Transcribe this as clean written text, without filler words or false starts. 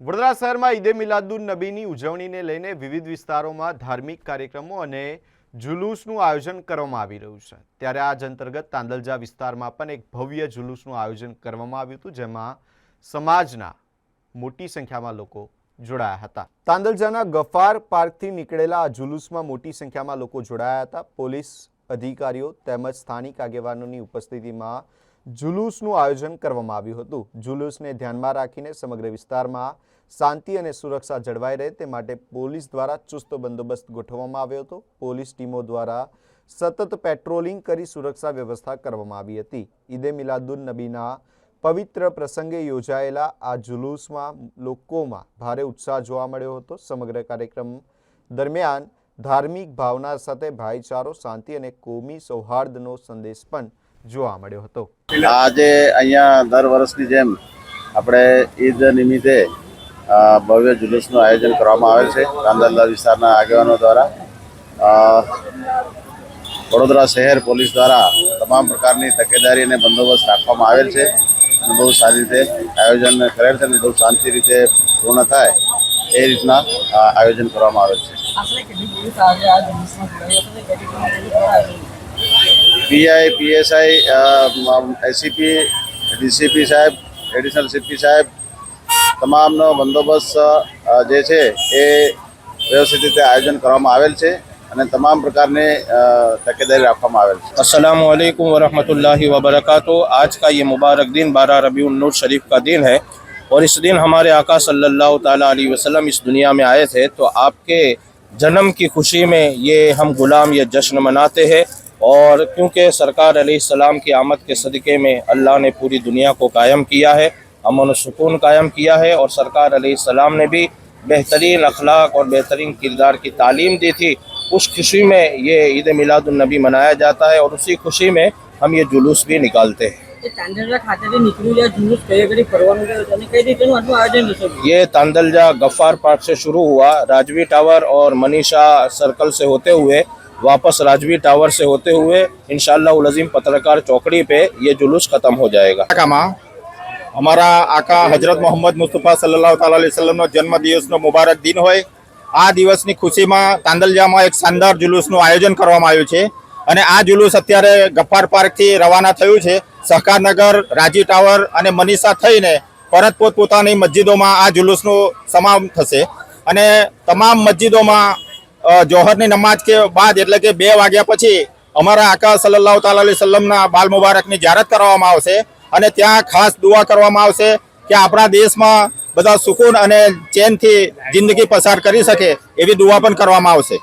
વડોદરા શહેરમાં ઈદે મિલાદુન નબીની ઉજવણીને લઈને વિવિધ વિસ્તારોમાં ધાર્મિક કાર્યક્રમો અને જુલુસનું આયોજન કરવામાં આવી રહ્યું છે। ત્યારે આજ અંતર્ગત તાંદલજા વિસ્તારમાં પણ એક ભવ્ય જુલુસનું આયોજન કરવામાં આવ્યું હતું, જેમાં સમાજના મોટી સંખ્યામાં લોકો જોડાયા હતા। તાંદલજાના ગફાર પાર્કથી નીકળેલા આ જુલુસમાં મોટી સંખ્યામાં લોકો જોડાયા હતા। પોલીસ અધિકારીઓ તેમજ સ્થાનિક આગેવાનોની ઉપસ્થિતિમાં जुलूसનું આયોજન કરવામાં આવ્યું હતું। जुलूसને ધ્યાનમાં રાખીને સમગ્ર વિસ્તારમાં શાંતિ અને સુરક્ષા જળવાઈ રહે તે માટે પોલીસ દ્વારા ચુસ્ત બંદોબસ્ત ગોઠવવામાં આવ્યો હતો। પોલીસ ટીમો દ્વારા સતત પેટ્રોલિંગ કરી સુરક્ષા વ્યવસ્થા કરવામાં આવી હતી। ઈદે મિલાદુન નબીના પવિત્ર પ્રસંગે યોજાયેલા આ जुलूसમાં લોકોમાં ભારે ઉત્સાહ જોવા મળ્યો હતો। સમગ્ર કાર્યક્રમ દરમિયાન ધાર્મિક ભાવના સાથે ભાઈચારો, શાંતિ અને કોમી સૌહાર્દનો સંદેશ પણ જોવા મળ્યો હતો। આજે અહીંયા દર વર્ષની જેમ આપણે ઈદ નિમિત્તે ભવ્ય જુલુસનું આયોજન કરવામાં આવેલ છે। તાંદલજા વિસ્તારના આગેવાનો દ્વારા વડોદરા શહેર પોલીસ દ્વારા તમામ પ્રકારની તકેદારી અને બંદોબસ્ત રાખવામાં આવેલ છે અને બહુ સારી રીતે આયોજન કરેલ છે અને બહુ શાંતિ રીતે પૂર્ણ થાય એ રીતના આયોજન કરવામાં આવેલ છે। पीआई, पीएसआई, एसीपी, डीसीपी साहब, एडिशनल सीपी साहब તમામનો બંદોબસ્ત જે છે એ વ્યવસ્થિત રીતે આયોજન કરવામાં આવેલ છે અને તમામ પ્રકારની તકેદારી રાખવામાં આવેલ છે। अस्सलाम वालेकुम वरहमतुल्लाहि वबरकातुहू। आज का ये मुबारक दिन 12 रबीउन नूर शरीफ का दिन है और इस दिन हमारे आका सल्लल्लाहु ताला अलैहि वसल्लम इस दुनिया में आए थे, तो आपके जन्म की खुशी में ये हम गुलाम ये जश्न मनाते हैं। और क्योंकि सरकार अलैहिस्सलाम की आमद के सदक़े में अल्लाह ने पूरी दुनिया को कायम किया है, अमन सुकून कायम किया है और सरकार अलैहिस्सलाम ने भी बेहतरीन अखलाक और बेहतरीन किरदार की तालीम दी थी। उस खुशी में ये ईद मिलादुन नबी मनाया जाता है और उसी खुशी में हम ये जुलूस भी निकालते हैं। ये तांदलजा गफ्फार पार्क से शुरू हुआ, राजवी टावर और मनीषा सर्कल से होते हुए वापस राजवी टावर से होते हुए इंशाअल्लाह उल अज़ीम पत्रकार चौकड़ी पे ये जुलूस खत्म हो जाएगा। हमारा आका हजरत मोहम्मद मुस्तफा सल्लल्लाहु ताला अलैहि वसल्लम जन्म दिवसનો મુબારક દિન હોય। આ દિવસની ખુશીમાં તાંદલજામાં એક શાનદાર જુલુસનું આયોજન કરવામાં આવ્યું છે અને આ જુલુસ અત્યારે ગફ્ફાર પાર્કથી રવાના થયું છે। સહકારનગર, રાજી ટાવર અને મનીષા થઈને પરત પોતપોતાની મસ્જિદોમાં આ જુલુસનો સમાપન થશે અને તમામ મસ્જિદોમાં જોહરની નમાજ કે બાદ એટલે કે 2 વાગ્યા પછી અમારા આકા સલ્લલ્લાહુ તાલા અલૈહિ વસલ્લમના બાલ મુબારકની ઝિયારત કરવામાં આવશે અને ત્યાં ખાસ દુઆ કરવામાં આવશે કે આપણા દેશમાં બધા સુકૂન અને ચેનથી જિંદગી પસાર કરી શકે એવી દુઆ પણ કરવામાં આવશે।